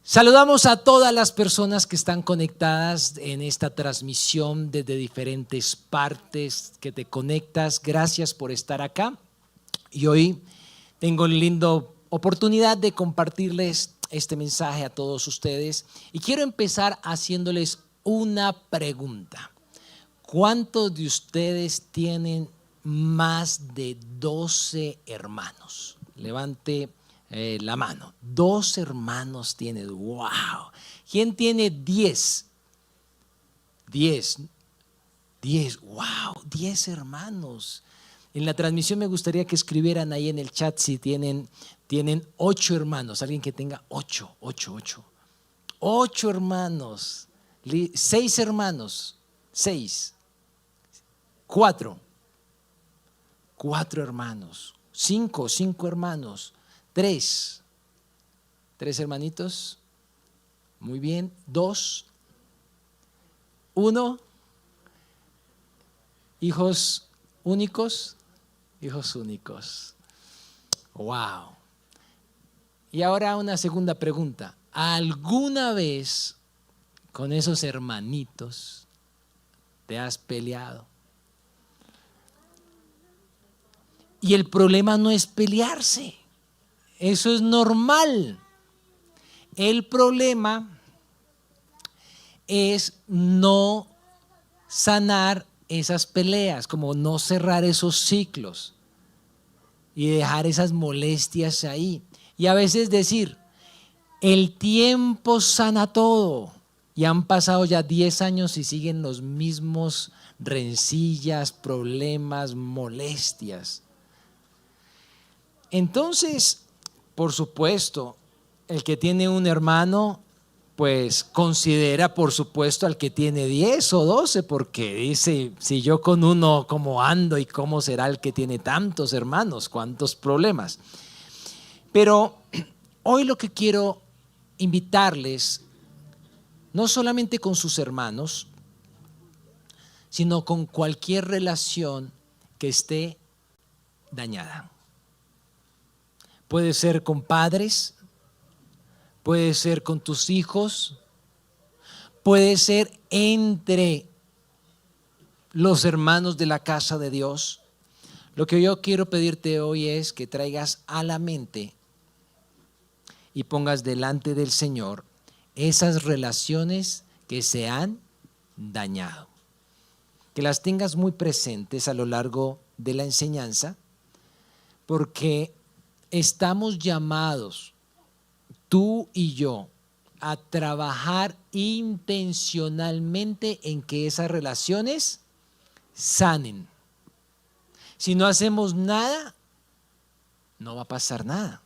Saludamos a todas las personas que están conectadas en esta transmisión desde diferentes partes que te conectas. Gracias por estar acá. Y hoy tengo la linda oportunidad de compartirles este mensaje a todos ustedes. Y quiero empezar haciéndoles una pregunta. ¿Cuántos de ustedes tienen más de 12 hermanos? Levante la mano. 2 hermanos tiene. ¡Wow! ¿Quién tiene 10? 10. ¡Wow! 10 hermanos. En la transmisión me gustaría que escribieran ahí en el chat si tienen 8 hermanos. Alguien que tenga 8 hermanos. 6 hermanos. 6. 4 hermanos. 5 hermanos. 3 hermanitos. Muy bien. 2. 1. Hijos únicos. Wow. Y ahora una segunda pregunta. ¿Alguna vez con esos hermanitos te has peleado? Y el problema no es pelearse. Eso es normal. El problema es no sanar esas peleas, como no cerrar esos ciclos y dejar esas molestias ahí. Y a veces decir, el tiempo sana todo. Y han pasado ya 10 años y siguen los mismos rencillas, problemas, molestias. Entonces, por supuesto, el que tiene un hermano, pues considera por supuesto al que tiene 10 o 12, porque dice, si yo con uno cómo ando y cómo será el que tiene tantos hermanos, cuántos problemas. Pero hoy lo que quiero invitarles, no solamente con sus hermanos, sino con cualquier relación que esté dañada. Puede ser con padres, puede ser con tus hijos, puede ser entre los hermanos de la casa de Dios. Lo que yo quiero pedirte hoy es que traigas a la mente y pongas delante del Señor esas relaciones que se han dañado. Que las tengas muy presentes a lo largo de la enseñanza, porque estamos llamados, tú y yo, a trabajar intencionalmente en que esas relaciones sanen. Si no hacemos nada, no va a pasar nada.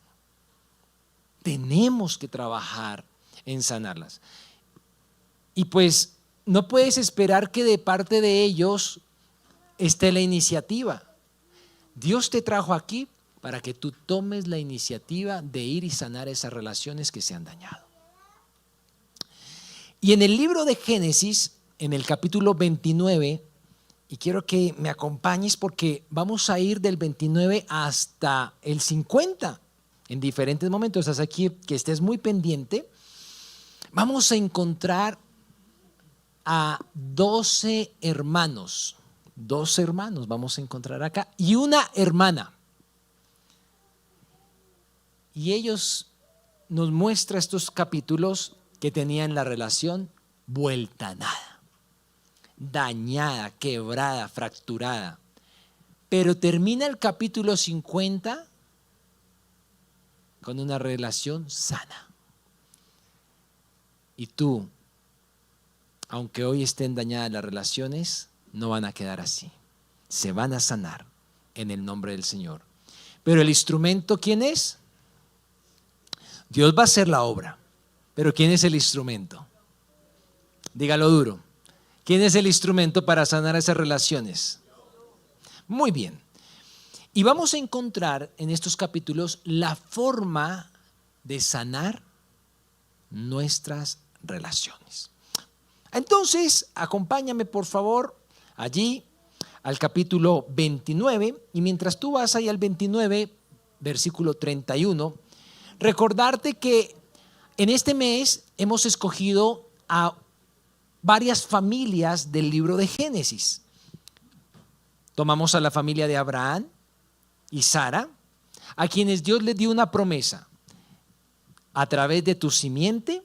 Tenemos que trabajar en sanarlas. Y pues no puedes esperar que de parte de ellos esté la iniciativa. Dios te trajo aquí para que tú tomes la iniciativa de ir y sanar esas relaciones que se han dañado. Y en el libro de Génesis, en el capítulo 29, y quiero que me acompañes porque vamos a ir del 29 hasta el 50 en diferentes momentos. Hasta aquí que estés muy pendiente. Vamos a encontrar a 12 hermanos. 12 hermanos vamos a encontrar acá y una hermana. Y ellos nos muestran estos capítulos que tenían la relación vuelta a nada, dañada, quebrada, fracturada. Pero termina el capítulo 50 con una relación sana. Y tú, aunque hoy estén dañadas las relaciones, no van a quedar así. Se van a sanar en el nombre del Señor. Pero el instrumento, ¿quién es? Dios va a hacer la obra, pero ¿quién es el instrumento? Dígalo duro. ¿Quién es el instrumento para sanar esas relaciones? Muy bien. Y vamos a encontrar en estos capítulos la forma de sanar nuestras relaciones. Entonces, acompáñame por favor allí al capítulo 29 y mientras tú vas ahí al 29, versículo 31, recordarte que En este mes hemos escogido a varias familias del libro de Génesis. Tomamos a la familia de Abraham y Sara, a quienes Dios les dio una promesa. A través de tu simiente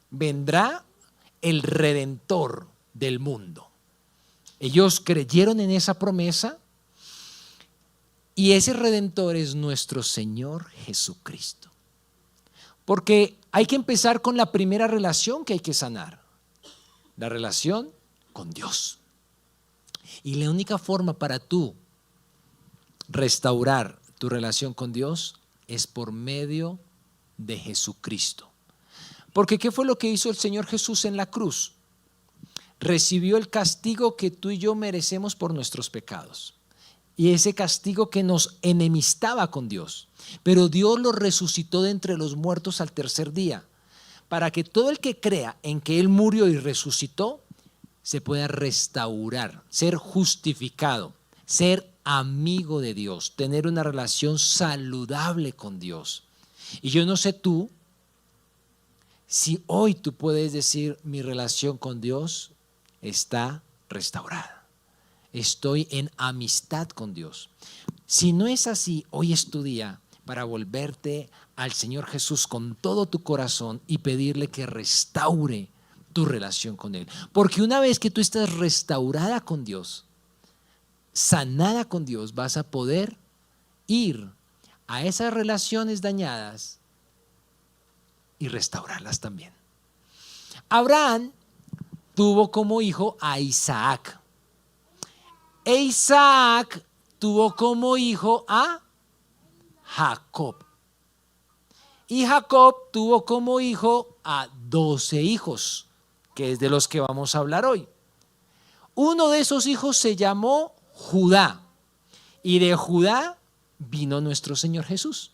vendrá el Redentor del mundo. Ellos creyeron en esa promesa y ese Redentor es nuestro Señor Jesucristo. Porque hay que empezar con la primera relación que hay que sanar, la relación con Dios. Y la única forma para tú restaurar tu relación con Dios es por medio de Jesucristo. Porque ¿qué fue lo que hizo el Señor Jesús en la cruz? Recibió el castigo que tú y yo merecemos por nuestros pecados. Y ese castigo que nos enemistaba con Dios. Pero Dios lo resucitó de entre los muertos al tercer día, para que todo el que crea en que Él murió y resucitó, se pueda restaurar, ser justificado, ser amigo de Dios, tener una relación saludable con Dios. Y yo no sé tú, si hoy tú puedes decir mi relación con Dios está restaurada. Estoy en amistad con Dios. Si no es así, hoy es tu día para volverte al Señor Jesús con todo tu corazón y pedirle que restaure tu relación con Él. Porque una vez que tú estás restaurada con Dios, sanada con Dios, vas a poder ir a esas relaciones dañadas y restaurarlas también. Abraham tuvo como hijo a Isaac. E Isaac tuvo como hijo a Jacob. Y Jacob tuvo como hijo a 12 hijos, que es de los que vamos a hablar hoy. Uno de esos hijos se llamó Judá, y de Judá vino nuestro Señor Jesús.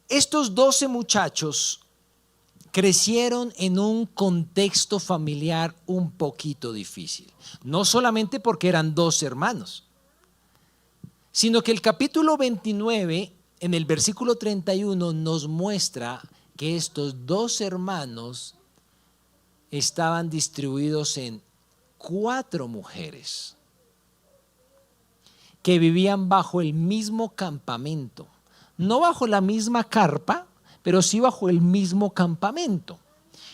Estos 12 muchachos crecieron en un contexto familiar un poquito difícil. No solamente porque eran 12 hermanos, sino que el capítulo 29, en el versículo 31, nos muestra que estos 12 hermanos estaban distribuidos en 4 mujeres que vivían bajo el mismo campamento, no bajo la misma carpa, pero sí bajo el mismo campamento.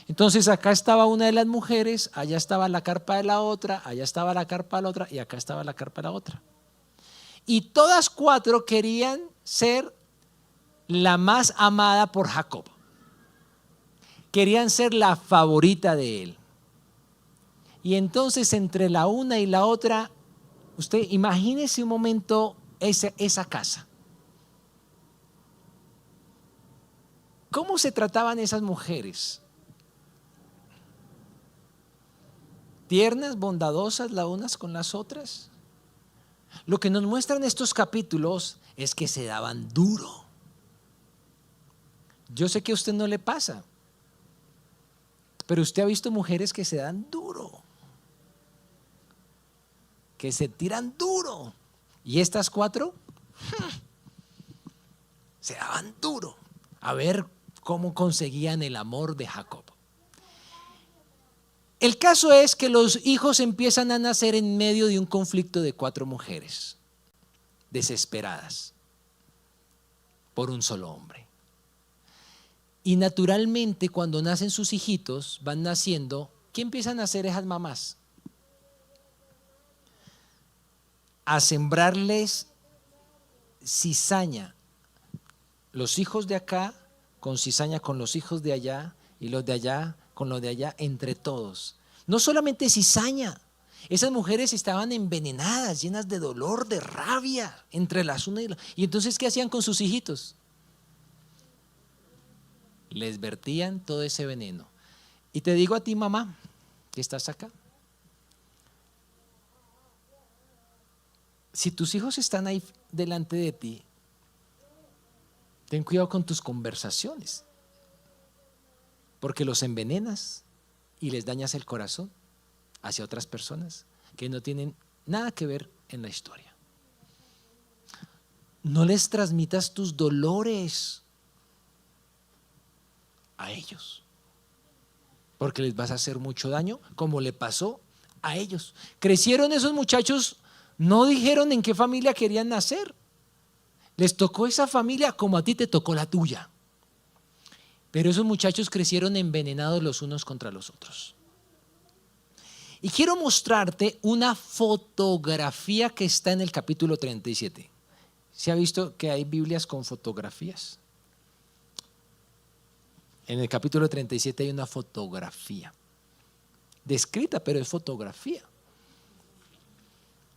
Entonces acá estaba una de las mujeres, allá estaba la carpa de la otra, allá estaba la carpa de la otra y acá estaba la carpa de la otra. Y todas 4 querían ser la más amada por Jacob. Querían ser la favorita de él. Y entonces entre la una y la otra, usted imagínese un momento esa casa. ¿Cómo se trataban esas mujeres? ¿Tiernas, bondadosas las unas con las otras? Lo que nos muestran estos capítulos es que se daban duro. Yo sé que a usted no le pasa, pero usted ha visto mujeres que se dan duro, que se tiran duro. Y estas 4 se daban duro a ver cómo conseguían el amor de Jacob. El caso es que los hijos empiezan a nacer en medio de un conflicto de 4 mujeres desesperadas por un solo hombre. Y naturalmente cuando nacen sus hijitos, van naciendo, ¿qué empiezan a hacer esas mamás? A sembrarles cizaña. Los hijos de acá con cizaña con los hijos de allá y los de allá con los de allá, entre todos. No solamente cizaña, esas mujeres estaban envenenadas, llenas de dolor, de rabia entre las unas y las. Y entonces, ¿qué hacían con sus hijitos? Les vertían todo ese veneno. Y te digo a ti, mamá, que estás acá, si tus hijos están ahí delante de ti, ten cuidado con tus conversaciones, porque los envenenas y les dañas el corazón hacia otras personas que no tienen nada que ver en la historia. No les transmitas tus dolores. a ellos, porque les vas a hacer mucho daño, como le pasó a ellos. Crecieron esos muchachos, no dijeron en qué familia querían nacer. Les tocó esa familia como a ti te tocó la tuya. Pero esos muchachos crecieron envenenados los unos contra los otros. Y quiero mostrarte una fotografía que está en el capítulo 37. ¿Se ha visto que hay Biblias con fotografías? En el capítulo 37 hay una fotografía. Descrita, pero es fotografía.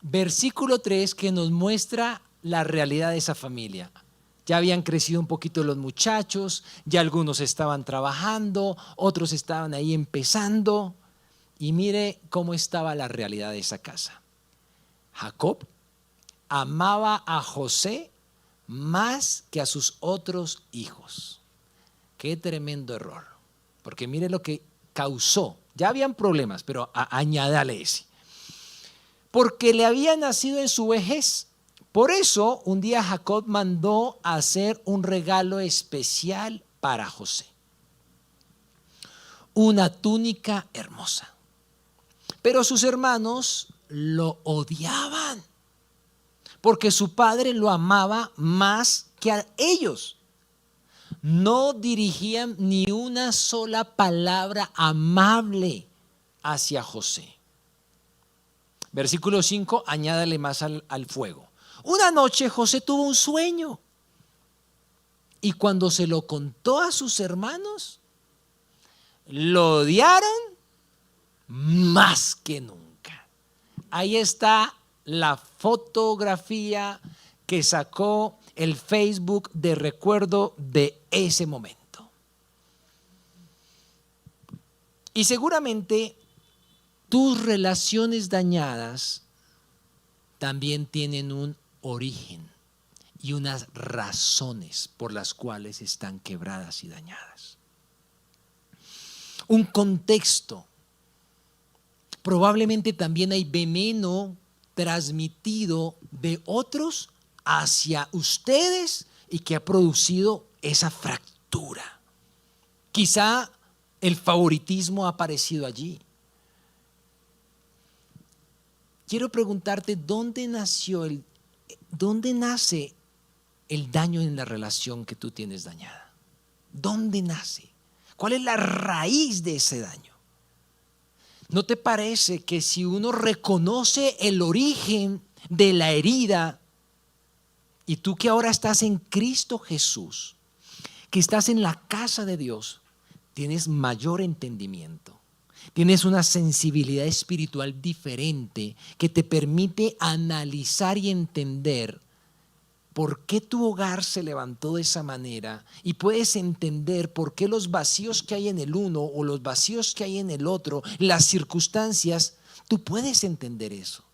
Versículo 3 que nos muestra la realidad de esa familia. Ya habían crecido un poquito los muchachos, ya algunos estaban trabajando, otros estaban ahí empezando. Y mire cómo estaba la realidad de esa casa. Jacob amaba a José más que a sus otros hijos. Qué tremendo error. Porque mire lo que causó. Ya habían problemas, pero añádale ese. Porque le había nacido en su vejez. Por eso un día Jacob mandó a hacer un regalo especial para José. Una túnica hermosa. Pero sus hermanos lo odiaban porque su padre lo amaba más que a ellos. No dirigían ni una sola palabra amable hacia José. Versículo 5, añádale más al fuego. Una noche José tuvo un sueño y cuando se lo contó a sus hermanos, lo odiaron más que nunca. Ahí está la fotografía que sacó el Facebook de recuerdo de ese momento. Y seguramente tus relaciones dañadas también tienen un origen y unas razones por las cuales están quebradas y dañadas. Un contexto. Probablemente también hay veneno transmitido de otros hacia ustedes y que ha producido esa fractura. Quizá el favoritismo ha aparecido allí. Quiero preguntarte, ¿dónde nace el daño en la relación que tú tienes dañada? ¿Dónde nace? ¿Cuál es la raíz de ese daño? ¿No te parece que si uno reconoce el origen de la herida, y tú que ahora estás en Cristo Jesús, que estás en la casa de Dios, tienes mayor entendimiento, tienes una sensibilidad espiritual diferente que te permite analizar y entender por qué tu hogar se levantó de esa manera y puedes entender por qué los vacíos que hay en el uno o los vacíos que hay en el otro, las circunstancias, tú puedes entender eso.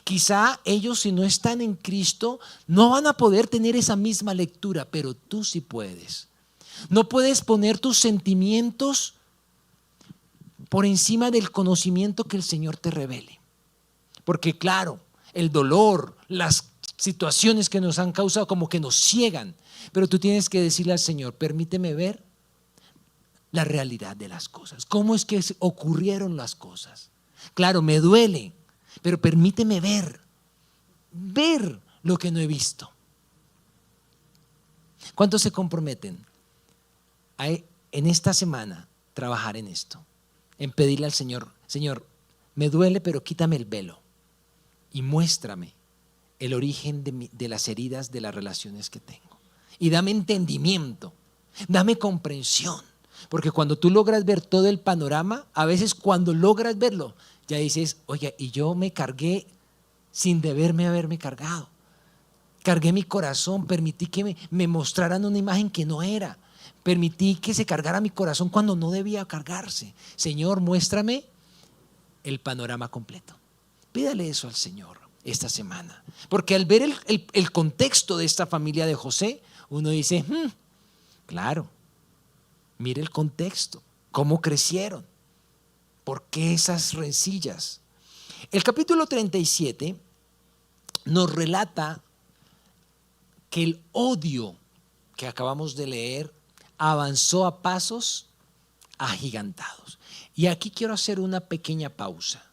Quizá ellos, si no están en Cristo, no van a poder tener esa misma lectura, pero tú sí puedes. No puedes poner tus sentimientos por encima del conocimiento que el Señor te revele. Porque claro, el dolor, las situaciones que nos han causado como que nos ciegan, pero tú tienes que decirle al Señor, permíteme ver la realidad de las cosas. ¿Cómo es que ocurrieron las cosas? Claro, me duele, pero permíteme ver lo que no he visto. ¿Cuántos se comprometen en esta semana trabajar en esto? En pedirle al Señor, Señor, me duele, pero quítame el velo y muéstrame el origen de las heridas de las relaciones que tengo. Y dame entendimiento, dame comprensión. Porque cuando tú logras ver todo el panorama, a veces cuando logras verlo, ya dices, oye, y yo me cargué sin deberme haberme cargado. Cargué mi corazón, permití que me mostraran una imagen que no era. Permití que se cargara mi corazón cuando no debía cargarse. Señor, muéstrame el panorama completo. Pídale eso al Señor esta semana. Porque al ver el contexto de esta familia de José, uno dice, claro, mire el contexto, cómo crecieron, por qué esas rencillas. El capítulo 37 nos relata que el odio que acabamos de leer avanzó a pasos agigantados. Y aquí quiero hacer una pequeña pausa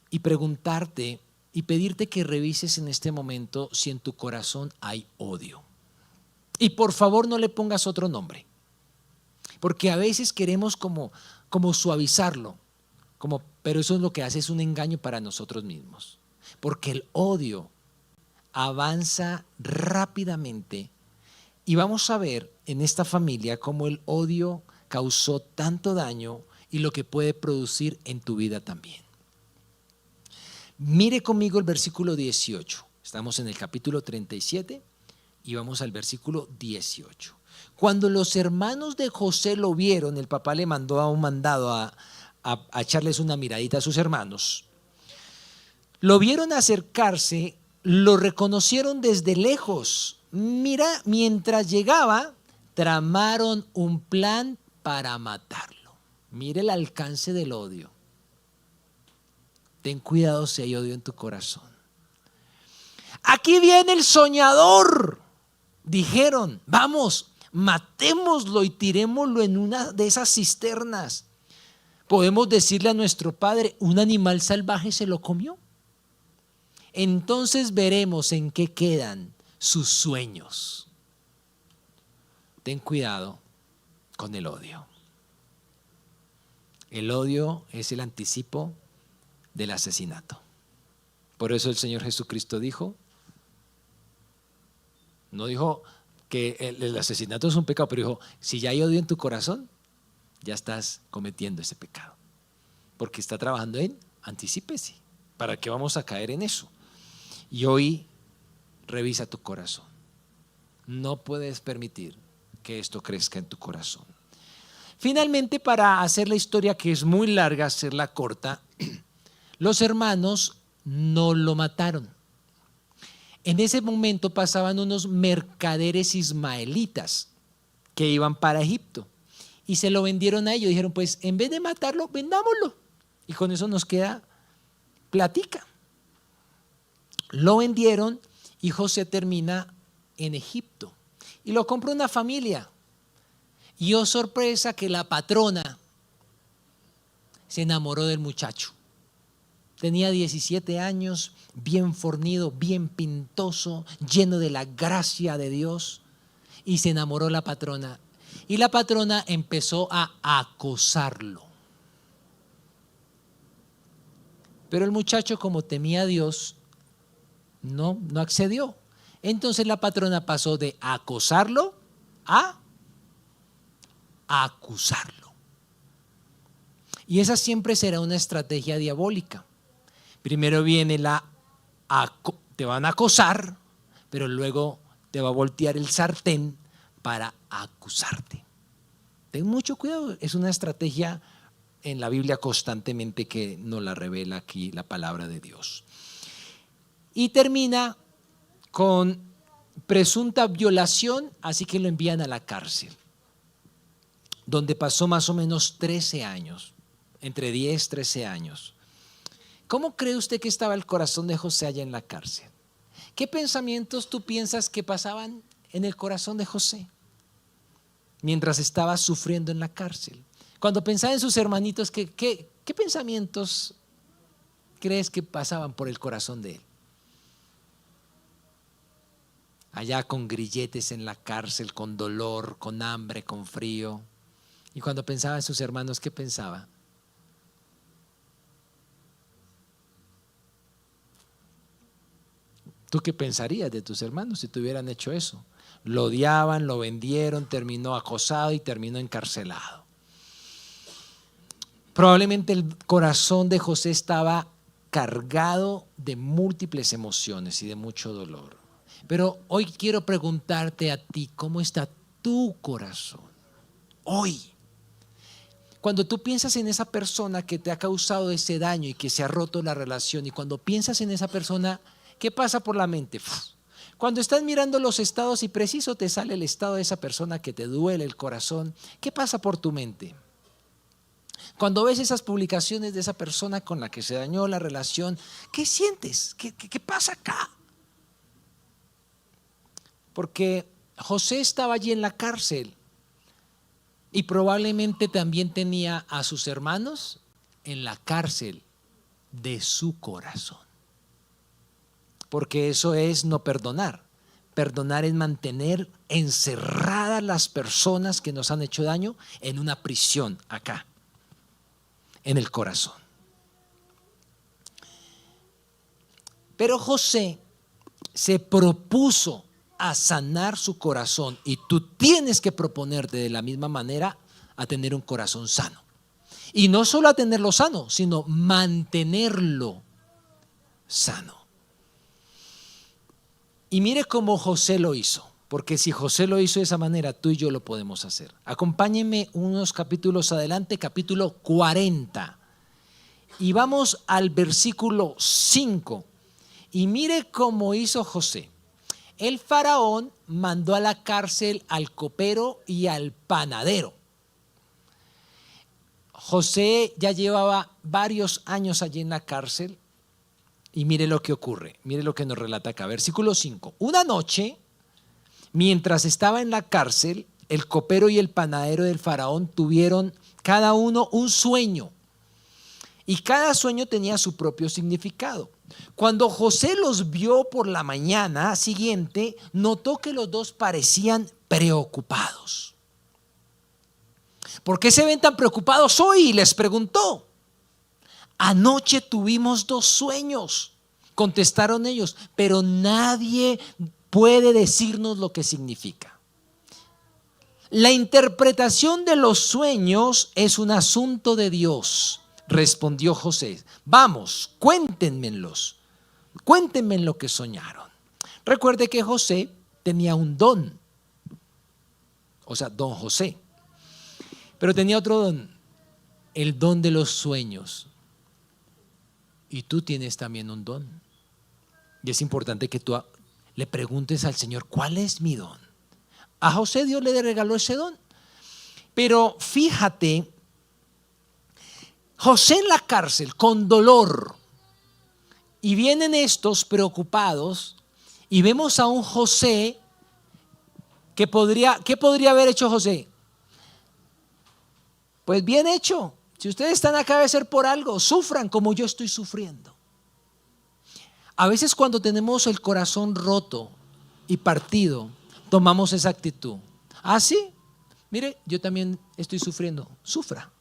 y preguntarte y pedirte que revises en este momento si en tu corazón hay odio. Y por favor no le pongas otro nombre, porque a veces queremos como suavizarlo, pero eso es lo que hace, es un engaño para nosotros mismos, porque el odio avanza rápidamente y vamos a ver en esta familia cómo el odio causó tanto daño y lo que puede producir en tu vida también. Mire conmigo el versículo 18. Estamos en el capítulo 37 y vamos al versículo 18. Cuando los hermanos de José lo vieron, el papá le mandó un mandado a echarles una miradita a sus hermanos. Lo vieron acercarse, lo reconocieron desde lejos. Mira, mientras llegaba, tramaron un plan para matarlo. Mire el alcance del odio. Ten cuidado si hay odio en tu corazón. Aquí viene el soñador. Dijeron, vamos, matémoslo y tirémoslo en una de esas cisternas. Podemos decirle a nuestro padre, un animal salvaje se lo comió. Entonces veremos en qué quedan sus sueños. Ten cuidado con el odio. El odio es el anticipo del asesinato. Por eso el Señor Jesucristo dijo, no dijo que el asesinato es un pecado, pero dijo, si ya hay odio en tu corazón, ya estás cometiendo ese pecado. Porque está trabajando en anticípese. ¿Para qué vamos a caer en eso? Y hoy revisa tu corazón. No puedes permitir que esto crezca en tu corazón. Finalmente, para hacer la historia que es muy larga, hacerla corta, los hermanos no lo mataron. En ese momento pasaban unos mercaderes ismaelitas que iban para Egipto y se lo vendieron a ellos. Dijeron, pues en vez de matarlo, vendámoslo y con eso nos queda platica. Lo vendieron y José termina en Egipto y lo compra una familia. Y oh sorpresa que la patrona se enamoró del muchacho. Tenía 17 años, bien fornido, bien pintoso, lleno de la gracia de Dios, y se enamoró la patrona. Y la patrona empezó a acosarlo. Pero el muchacho, como temía a Dios, no accedió. Entonces la patrona pasó de acosarlo a acusarlo. Y esa siempre será una estrategia diabólica. Primero viene te van a acosar, pero luego te va a voltear el sartén para acusarte. Ten mucho cuidado, es una estrategia en la Biblia constantemente que nos la revela aquí la palabra de Dios. Y termina con presunta violación, así que lo envían a la cárcel, donde pasó más o menos 13 años, entre 10 y 13 años. ¿Cómo cree usted que estaba el corazón de José allá en la cárcel? ¿Qué pensamientos tú piensas que pasaban en el corazón de José mientras estaba sufriendo en la cárcel? Cuando pensaba en sus hermanitos, ¿qué pensamientos crees que pasaban por el corazón de él? Allá con grilletes en la cárcel, con dolor, con hambre, con frío. Y cuando pensaba en sus hermanos, ¿qué pensaba? ¿Tú qué pensarías de tus hermanos si te hubieran hecho eso? Lo odiaban, lo vendieron, terminó acosado y terminó encarcelado. Probablemente el corazón de José estaba cargado de múltiples emociones y de mucho dolor. Pero hoy quiero preguntarte a ti, ¿cómo está tu corazón? Hoy. Cuando tú piensas en esa persona que te ha causado ese daño y que se ha roto la relación, y cuando piensas en esa persona, ¿qué pasa por la mente? Cuando estás mirando los estados y preciso te sale el estado de esa persona que te duele el corazón, ¿qué pasa por tu mente? Cuando ves esas publicaciones de esa persona con la que se dañó la relación, ¿qué sientes? ¿Qué pasa acá? Porque José estaba allí en la cárcel Y probablemente también tenía a sus hermanos en la cárcel de su corazón. Porque eso es no perdonar. Perdonar es mantener encerradas las personas que nos han hecho daño en una prisión acá, en el corazón. Pero José se propuso a sanar su corazón, y tú tienes que proponerte de la misma manera a tener un corazón sano. Y no solo a tenerlo sano, sino mantenerlo sano. Y mire cómo José lo hizo, porque si José lo hizo de esa manera, tú y yo lo podemos hacer. Acompáñenme unos capítulos adelante, capítulo 40. Y vamos al versículo 5. Y mire cómo hizo José. El faraón mandó a la cárcel al copero y al panadero. José ya llevaba varios años allí en la cárcel. Y mire lo que ocurre, mire lo que nos relata acá, versículo 5. Una noche, mientras estaba en la cárcel, el copero y el panadero del faraón tuvieron cada uno un sueño, y cada sueño tenía su propio significado. Cuando José los vio por la mañana siguiente, notó que los dos parecían preocupados. ¿Por qué se ven tan preocupados hoy?, y les preguntó. Anoche tuvimos 2 sueños, contestaron ellos, pero nadie puede decirnos lo que significa. La interpretación de los sueños es un asunto de Dios, respondió José. Vamos, cuéntenme lo que soñaron. Recuerde que José tenía un don, o sea, don José, pero tenía otro don, el don de los sueños. Y tú tienes también un don. Y es importante que tú le preguntes al Señor, ¿cuál es mi don? A José Dios le regaló ese don. Pero fíjate, José en la cárcel con dolor, y vienen estos preocupados, y vemos a un José que ¿qué podría haber hecho José? Pues bien hecho. Si ustedes están acá debe ser por algo, sufran como yo estoy sufriendo. A veces cuando tenemos el corazón roto y partido, tomamos esa actitud. Ah, sí, mire, yo también estoy sufriendo, sufra.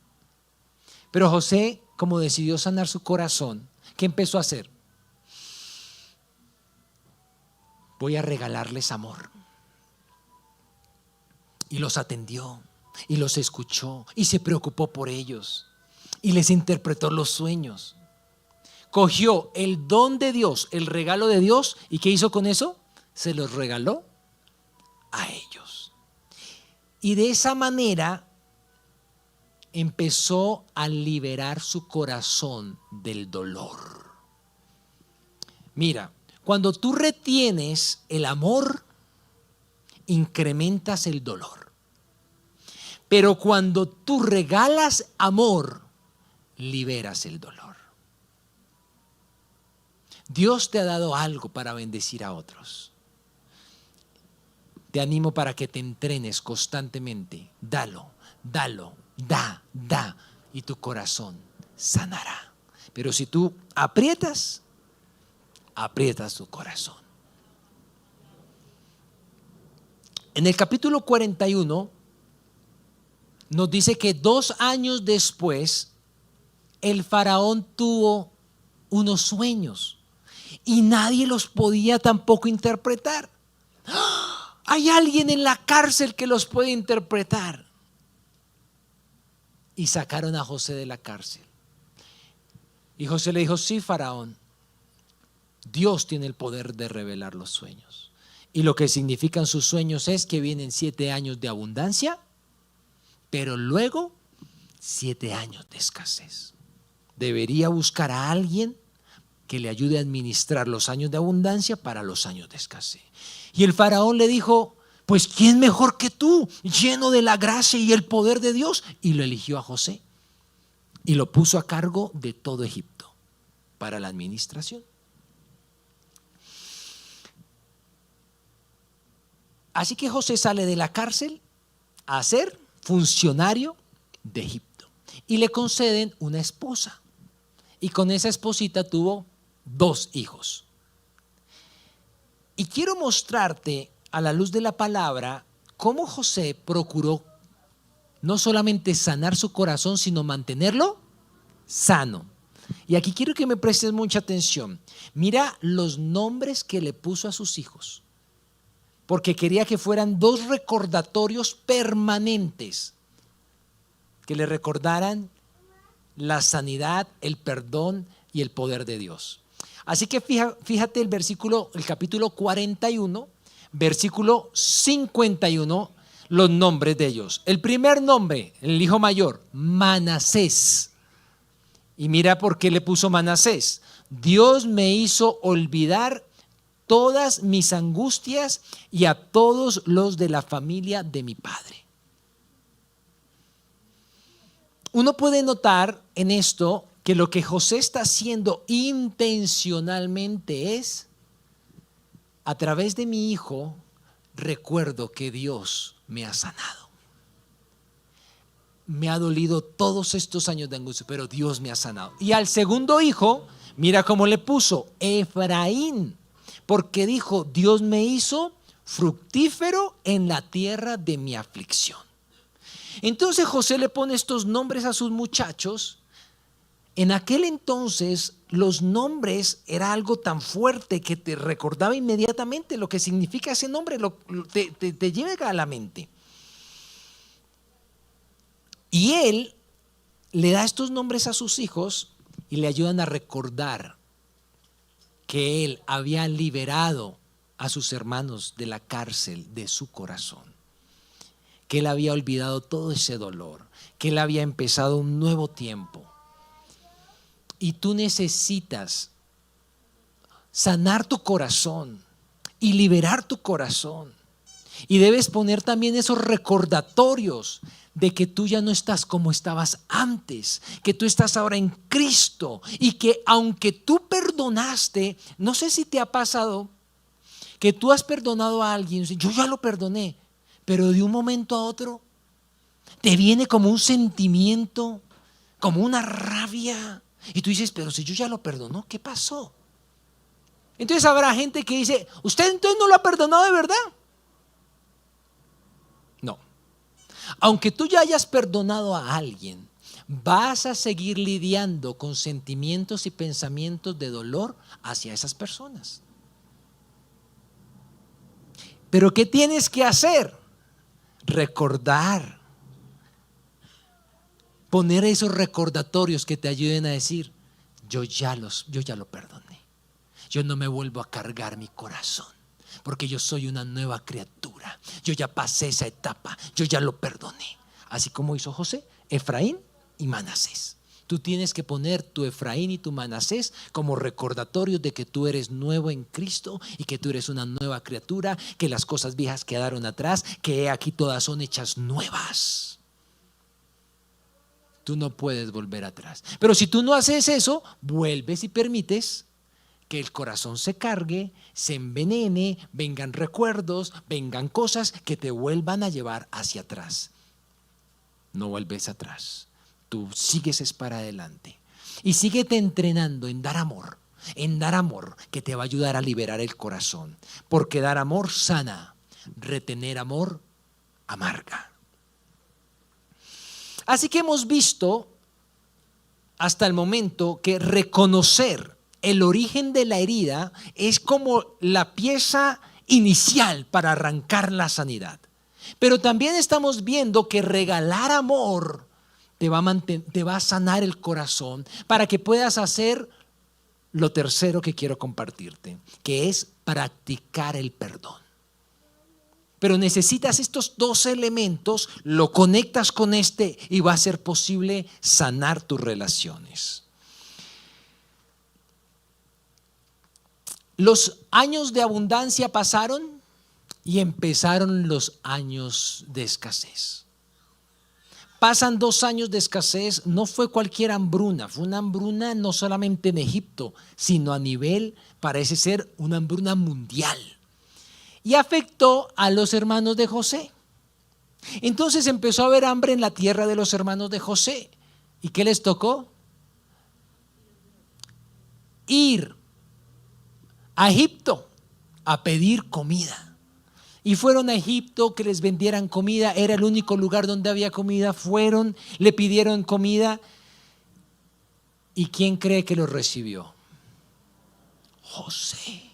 Pero José, como decidió sanar su corazón, ¿qué empezó a hacer? Voy a regalarles amor. Y los atendió, y los escuchó, y se preocupó por ellos. Y les interpretó los sueños. Cogió el don de Dios, el regalo de Dios, ¿y qué hizo con eso? Se los regaló a ellos. Y de esa manera empezó a liberar su corazón del dolor. Mira, cuando tú retienes el amor, incrementas el dolor. Pero cuando tú regalas amor, liberas el dolor. Dios te ha dado algo para bendecir a otros. Te animo para que te entrenes constantemente. Dalo, da, y tu corazón sanará. Pero si tú aprietas tu corazón. En el capítulo 41 nos dice que 2 años después el faraón tuvo unos sueños y nadie los podía tampoco interpretar. Hay alguien en la cárcel que los puede interpretar. Y sacaron a José de la cárcel. Y José le dijo, sí, faraón, Dios tiene el poder de revelar los sueños. Y lo que significan sus sueños es que vienen 7 años de abundancia, pero luego 7 años de escasez. Debería buscar a alguien que le ayude a administrar los años de abundancia para los años de escasez. Y el faraón le dijo, pues ¿quién mejor que tú, lleno de la gracia y el poder de Dios? Y lo eligió a José y lo puso a cargo de todo Egipto para la administración. Así que José sale de la cárcel a hacer funcionario de Egipto. Y le conceden una esposa. Y con esa esposita tuvo 2 hijos. Y quiero mostrarte a la luz de la palabra cómo José procuró no solamente sanar su corazón, sino mantenerlo sano. Y aquí quiero que me prestes mucha atención. Mira los nombres que le puso a sus hijos, porque quería que fueran 2 recordatorios permanentes, que le recordaran la sanidad, el perdón y el poder de Dios. Así que fíjate el capítulo 41, versículo 51, los nombres de ellos. El primer nombre, el hijo mayor, Manasés. Y mira por qué le puso Manasés. Dios me hizo olvidar todas mis angustias y a todos los de la familia de mi padre. Uno puede notar en esto que lo que José está haciendo intencionalmente es: a través de mi hijo recuerdo que Dios me ha sanado. Me ha dolido todos estos años de angustia, pero Dios me ha sanado. Y al segundo hijo, mira cómo le puso: Efraín, porque dijo: Dios me hizo fructífero en la tierra de mi aflicción. Entonces José le pone estos nombres a sus muchachos. En aquel entonces los nombres era algo tan fuerte que te recordaba inmediatamente lo que significa ese nombre, te llega a la mente. Y él le da estos nombres a sus hijos y le ayudan a recordar que él había liberado a sus hermanos de la cárcel de su corazón, que él había olvidado todo ese dolor, que él había empezado un nuevo tiempo. Y tú necesitas sanar tu corazón y liberar tu corazón. Y debes poner también esos recordatorios de que tú ya no estás como estabas antes, que tú estás ahora en Cristo, y que aunque tú perdonaste, no sé si te ha pasado que tú has perdonado a alguien, yo ya lo perdoné, pero de un momento a otro te viene como un sentimiento, como una rabia, y tú dices: pero si yo ya lo perdonó, ¿qué pasó? Entonces habrá gente que dice: ¿usted entonces no lo ha perdonado de verdad? No. Aunque tú ya hayas perdonado a alguien, vas a seguir lidiando con sentimientos y pensamientos de dolor hacia esas personas. Pero ¿qué tienes que hacer? Recordar. Poner esos recordatorios que te ayuden a decir: yo ya lo perdoné. Yo no me vuelvo a cargar mi corazón, porque yo soy una nueva criatura. Yo ya pasé esa etapa, yo ya lo perdoné. Así como hizo José, Efraín y Manasés. Tú tienes que poner tu Efraín y tu Manasés como recordatorios de que tú eres nuevo en Cristo y que tú eres una nueva criatura, que las cosas viejas quedaron atrás, que aquí todas son hechas nuevas. Tú no puedes volver atrás. Pero si tú no haces eso, vuelves y permites que el corazón se cargue, se envenene, vengan recuerdos, vengan cosas que te vuelvan a llevar hacia atrás. No vuelves atrás. Tú sigues es para adelante. Y síguete entrenando en dar amor que te va a ayudar a liberar el corazón. Porque dar amor sana, retener amor amarga. Así que hemos visto hasta el momento que reconocer el origen de la herida es como la pieza inicial para arrancar la sanidad. Pero también estamos viendo que regalar amor te va a sanar el corazón para que puedas hacer lo tercero que quiero compartirte, que es practicar el perdón. Pero necesitas estos 2 elementos, lo conectas con este y va a ser posible sanar tus relaciones. Los años de abundancia pasaron y empezaron los años de escasez. Pasan 2 años de escasez, no fue cualquier hambruna, fue una hambruna no solamente en Egipto, sino a nivel, parece ser una hambruna mundial. Y afectó a los hermanos de José. Entonces empezó a haber hambre en la tierra de los hermanos de José. ¿Y qué les tocó? Ir a Egipto a pedir comida. Y fueron a Egipto que les vendieran comida. Era el único lugar donde había comida. Fueron, le pidieron comida. ¿Y quién cree que los recibió? José.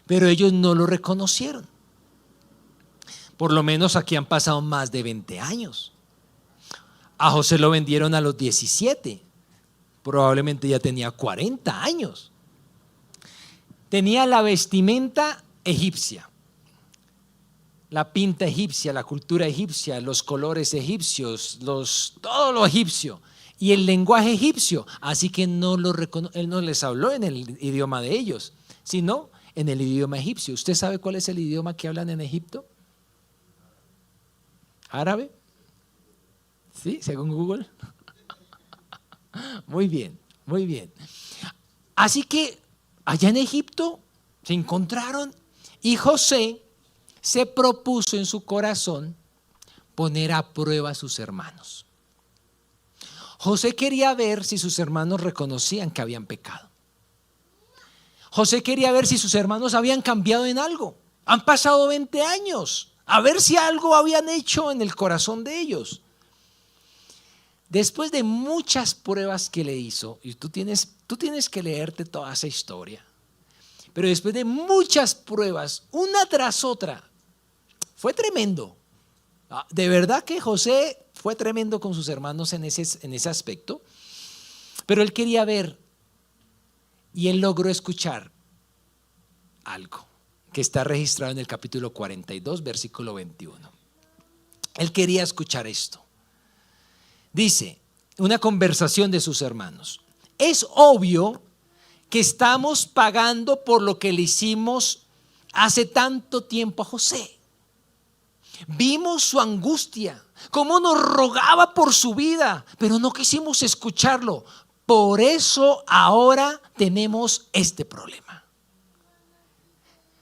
Pero ellos no lo reconocieron. Por lo menos aquí han pasado más de 20 años. A José lo vendieron a los 17. Probablemente ya tenía 40 años. Tenía la vestimenta egipcia, la pinta egipcia, la cultura egipcia, los colores egipcios, todo lo egipcio y el lenguaje egipcio. Así que él no les habló en el idioma de ellos, sino en el idioma egipcio. ¿Usted sabe cuál es el idioma que hablan en Egipto? ¿Árabe? ¿Sí? Según Google. Muy bien, muy bien. Así que allá en Egipto se encontraron y José se propuso en su corazón poner a prueba a sus hermanos. José quería ver si sus hermanos reconocían que habían pecado. José quería ver si sus hermanos habían cambiado en algo. Han pasado 20 años. A ver si algo habían hecho en el corazón de ellos. Después de muchas pruebas que le hizo, y tú tienes que leerte toda esa historia, pero después de muchas pruebas, una tras otra, fue tremendo. De verdad que José fue tremendo con sus hermanos en ese aspecto, pero él quería ver y él logró escuchar algo que está registrado en el capítulo 42, versículo 21. Él quería escuchar esto. Dice, una conversación de sus hermanos: es obvio que estamos pagando por lo que le hicimos hace tanto tiempo a José. Vimos su angustia, cómo nos rogaba por su vida, pero no quisimos escucharlo. Por eso ahora tenemos este problema.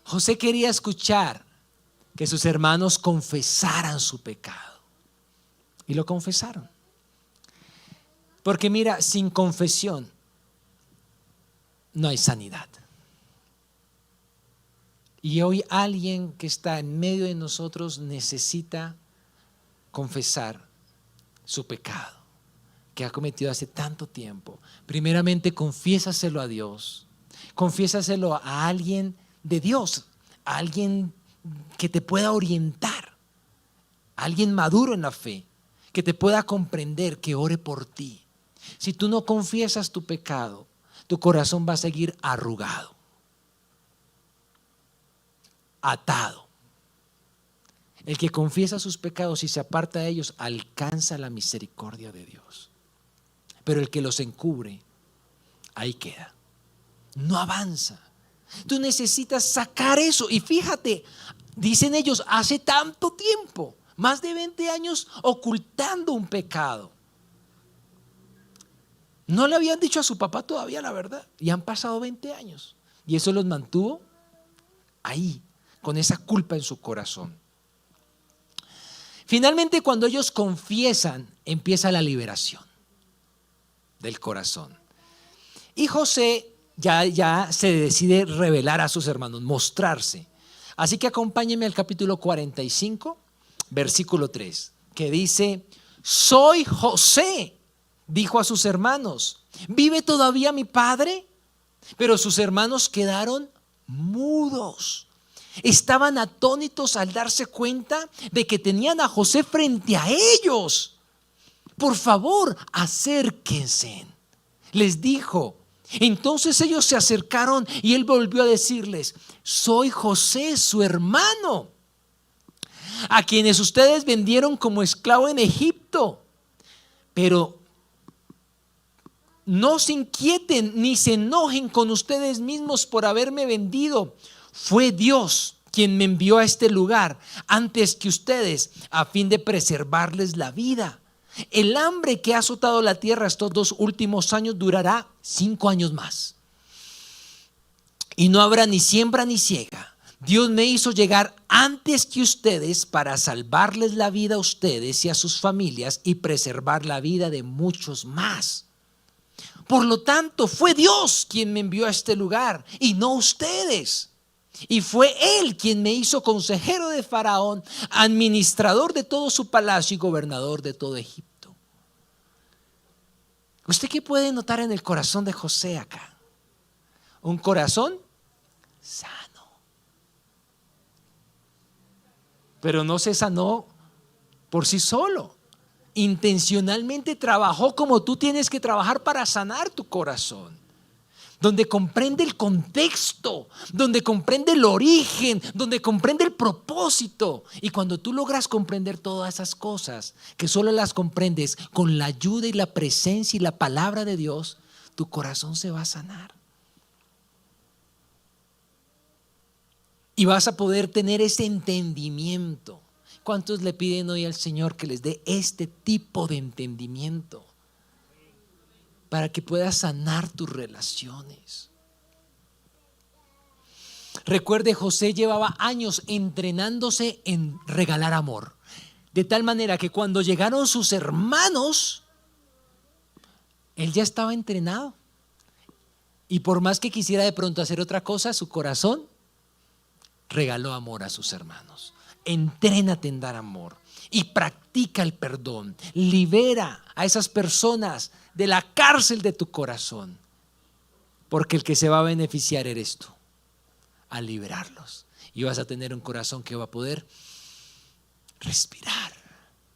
José quería escuchar que sus hermanos confesaran su pecado. Y lo confesaron. Porque mira, sin confesión no hay sanidad. Y hoy alguien que está en medio de nosotros necesita confesar su pecado que ha cometido hace tanto tiempo. Primeramente, confiésaselo a Dios. Confiésaselo a alguien de Dios, a alguien que te pueda orientar, a alguien maduro en la fe, que te pueda comprender, que ore por ti. Si tú no confiesas tu pecado, tu corazón va a seguir arrugado, atado. El que confiesa sus pecados y se aparta de ellos alcanza la misericordia de Dios. Pero el que los encubre, ahí queda. No avanza. Tú necesitas sacar eso. Y fíjate, dicen ellos, hace tanto tiempo, más de 20 años ocultando un pecado. No le habían dicho a su papá todavía la verdad. Y han pasado 20 años. Y eso los mantuvo ahí, con esa culpa en su corazón. Finalmente, cuando ellos confiesan, empieza la liberación del corazón. Y José ya se decide revelar a sus hermanos, mostrarse. Así que acompáñenme al capítulo 45, versículo 3, que dice: soy José, dijo a sus hermanos, ¿vive todavía mi padre? Pero sus hermanos quedaron mudos. Estaban atónitos al darse cuenta de que tenían a José frente a ellos. Por favor, acérquense, les dijo. Entonces ellos se acercaron y él volvió a decirles: soy José, su hermano, a quienes ustedes vendieron como esclavo en Egipto. Pero no se inquieten ni se enojen con ustedes mismos por haberme vendido. Fue Dios quien me envió a este lugar antes que ustedes, a fin de preservarles la vida. El hambre que ha azotado la tierra estos 2 últimos años durará 5 años más. Y no habrá ni siembra ni siega. Dios me hizo llegar antes que ustedes para salvarles la vida a ustedes y a sus familias y preservar la vida de muchos más. Por lo tanto, fue Dios quien me envió a este lugar y no ustedes. Y fue Él quien me hizo consejero de Faraón, administrador de todo su palacio y gobernador de todo Egipto. ¿Usted qué puede notar en el corazón de José acá? Un corazón sano. Pero no se sanó por sí solo. Intencionalmente trabajó como tú tienes que trabajar para sanar tu corazón. Donde comprende el contexto, donde comprende el origen, donde comprende el propósito. Y cuando tú logras comprender todas esas cosas, que solo las comprendes con la ayuda y la presencia y la palabra de Dios, tu corazón se va a sanar. Y vas a poder tener ese entendimiento. ¿Cuántos le piden hoy al Señor que les dé este tipo de entendimiento? Para que puedas sanar tus relaciones. Recuerde, José llevaba años entrenándose en regalar amor. De tal manera que cuando llegaron sus hermanos, él ya estaba entrenado. Y por más que quisiera de pronto hacer otra cosa, su corazón regaló amor a sus hermanos. Entrénate en dar amor y practica el perdón. Libera a esas personas de la cárcel de tu corazón, porque el que se va a beneficiar eres tú al liberarlos, y vas a tener un corazón que va a poder respirar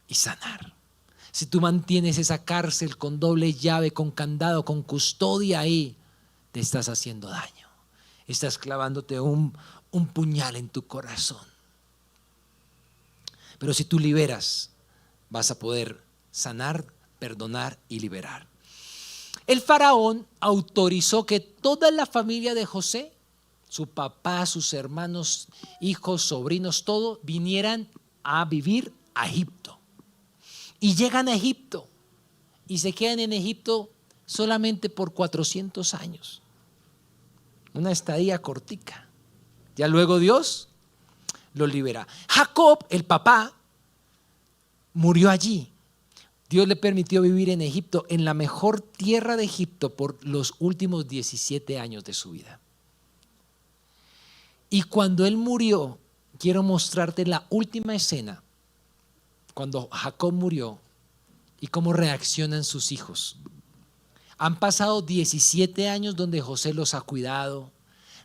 y sanar. Si tú mantienes esa cárcel con doble llave, con candado, con custodia ahí, te estás haciendo daño. Estás clavándote un puñal en tu corazón. Pero si tú liberas, vas a poder sanar, perdonar y liberar. El faraón autorizó que toda la familia de José, su papá, sus hermanos, hijos, sobrinos, todo, vinieran a vivir a Egipto. Y llegan a Egipto y se quedan en Egipto solamente por 400 años. Una estadía cortica. Ya luego Dios los libera. Jacob, el papá, murió allí. Dios le permitió vivir en Egipto, en la mejor tierra de Egipto, por los últimos 17 años de su vida. Y cuando él murió, quiero mostrarte la última escena, cuando Jacob murió y cómo reaccionan sus hijos. Han pasado 17 años donde José los ha cuidado,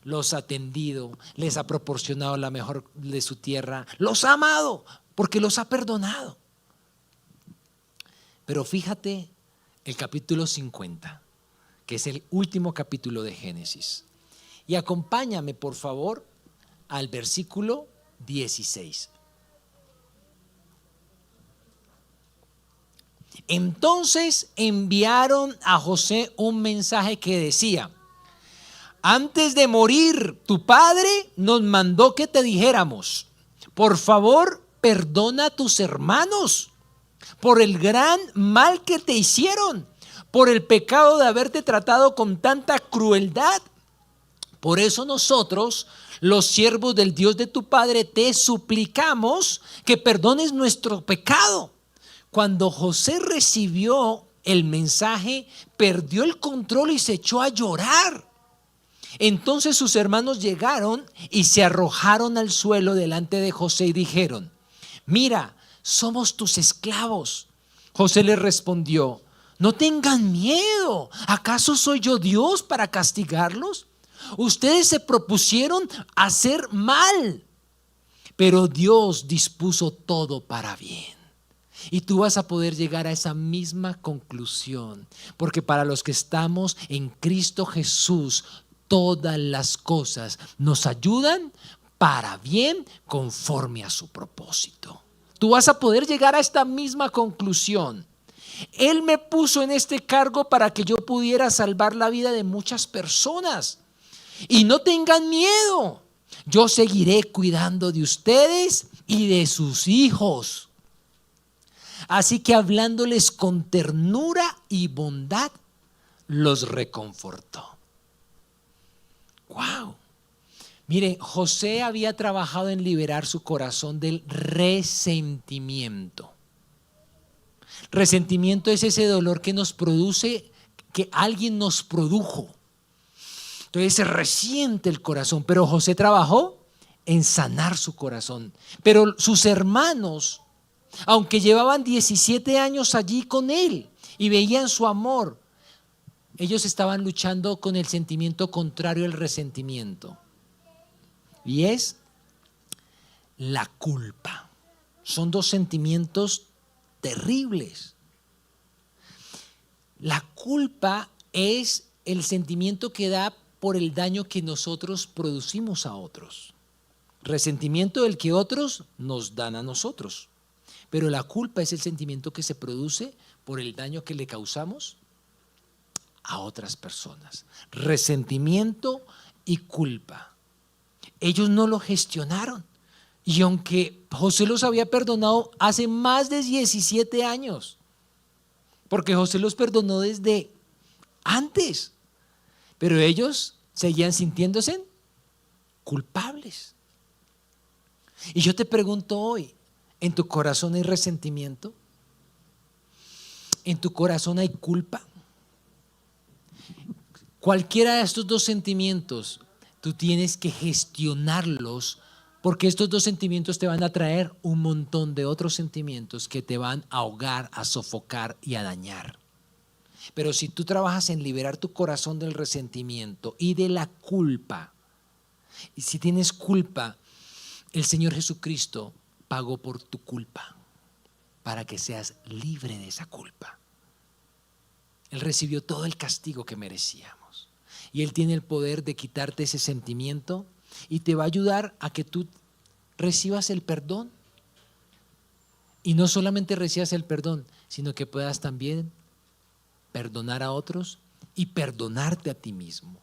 los ha atendido, les ha proporcionado la mejor de su tierra, los ha amado porque los ha perdonado. Pero fíjate el capítulo 50, que es el último capítulo de Génesis. Y acompáñame, por favor, al versículo 16. Entonces enviaron a José un mensaje que decía: antes de morir, tu padre nos mandó que te dijéramos, por favor, perdona a tus hermanos por el gran mal que te hicieron, por el pecado de haberte tratado con tanta crueldad. Por eso nosotros, los siervos del Dios de tu padre, te suplicamos que perdones nuestro pecado. Cuando José recibió el mensaje, perdió el control y se echó a llorar. Entonces sus hermanos llegaron y se arrojaron al suelo delante de José y dijeron: mira, somos tus esclavos. José les respondió: no tengan miedo, ¿acaso soy yo Dios para castigarlos? Ustedes se propusieron hacer mal, pero Dios dispuso todo para bien. Y tú vas a poder llegar a esa misma conclusión, porque para los que estamos en Cristo Jesús, todas las cosas nos ayudan para bien conforme a su propósito. Tú vas a poder llegar a esta misma conclusión. Él me puso en este cargo para que yo pudiera salvar la vida de muchas personas. Y no tengan miedo, yo seguiré cuidando de ustedes y de sus hijos. Así que hablándoles con ternura y bondad, los reconfortó. Wow. Mire, José había trabajado en liberar su corazón del resentimiento. Resentimiento es ese dolor que nos produce, que alguien nos produjo. Entonces se resiente el corazón, pero José trabajó en sanar su corazón. Pero sus hermanos, aunque llevaban 17 años allí con él y veían su amor, ellos estaban luchando con el sentimiento contrario al resentimiento. Y es la culpa. Son dos sentimientos terribles. La culpa es el sentimiento que da por el daño que nosotros producimos a otros. Resentimiento del que otros nos dan a nosotros. Pero la culpa es el sentimiento que se produce por el daño que le causamos a otras personas. Resentimiento y culpa. Ellos no lo gestionaron. Y aunque José los había perdonado hace más de 17 años, porque José los perdonó desde antes, pero ellos seguían sintiéndose culpables. Y yo te pregunto hoy, ¿en tu corazón hay resentimiento? ¿En tu corazón hay culpa? Cualquiera de estos dos sentimientos, tú tienes que gestionarlos, porque estos dos sentimientos te van a traer un montón de otros sentimientos que te van a ahogar, a sofocar y a dañar. Pero si tú trabajas en liberar tu corazón del resentimiento y de la culpa, y si tienes culpa, el Señor Jesucristo pagó por tu culpa para que seas libre de esa culpa. Él recibió todo el castigo que merecíamos y Él tiene el poder de quitarte ese sentimiento y te va a ayudar a que tú recibas el perdón. Y no solamente recibas el perdón, sino que puedas también perdonar a otros y perdonarte a ti mismo.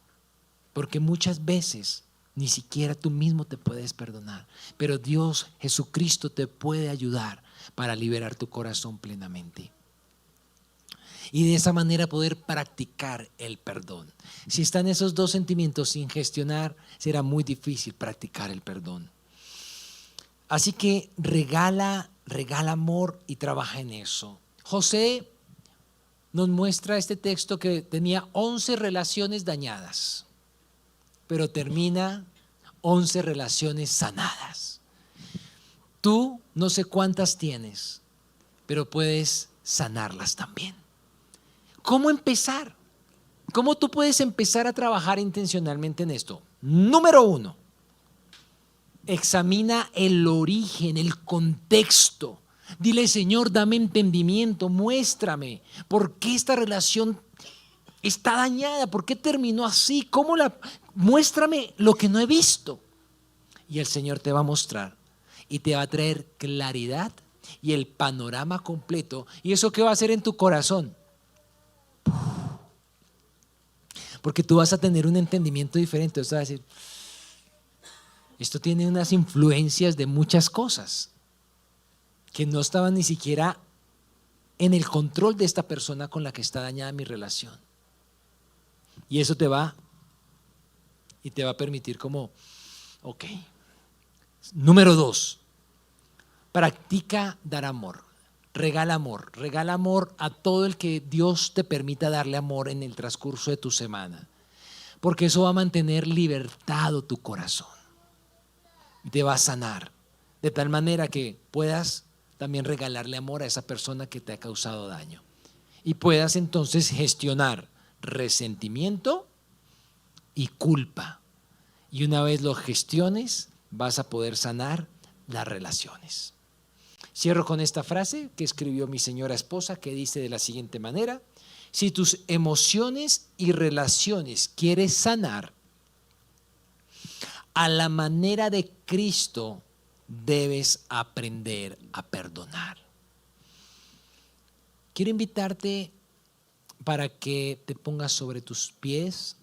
Porque muchas veces ni siquiera tú mismo te puedes perdonar, pero Dios, Jesucristo, te puede ayudar para liberar tu corazón plenamente. Y de esa manera poder practicar el perdón. Si están esos dos sentimientos sin gestionar, será muy difícil practicar el perdón. Así que regala amor y trabaja en eso. José nos muestra este texto que tenía 11 relaciones dañadas, pero termina 11 relaciones sanadas. Tú no sé cuántas tienes, pero puedes sanarlas también. ¿Cómo empezar? ¿Cómo tú puedes empezar a trabajar intencionalmente en esto? Número 1, examina el origen, el contexto. Dile, Señor, dame entendimiento, muéstrame por qué esta relación está dañada, por qué terminó así, muéstrame lo que no he visto. Y el Señor te va a mostrar y te va a traer claridad y el panorama completo. ¿Y eso qué va a hacer en tu corazón? Porque tú vas a tener un entendimiento diferente. Vas a decir, esto tiene unas influencias de muchas cosas que no estaban ni siquiera en el control de esta persona con la que está dañada mi relación. Y eso te va a permitir como, ok. Número 2, practica dar amor. Regala amor a todo el que Dios te permita darle amor en el transcurso de tu semana, porque eso va a mantener libertado tu corazón y te va a sanar de tal manera que puedas también regalarle amor a esa persona que te ha causado daño y puedas entonces gestionar resentimiento y culpa, y una vez lo gestiones vas a poder sanar las relaciones. Cierro con esta frase que escribió mi señora esposa, que dice de la siguiente manera: si tus emociones y relaciones quieres sanar a la manera de Cristo, debes aprender a perdonar. Quiero invitarte para que te pongas sobre tus pies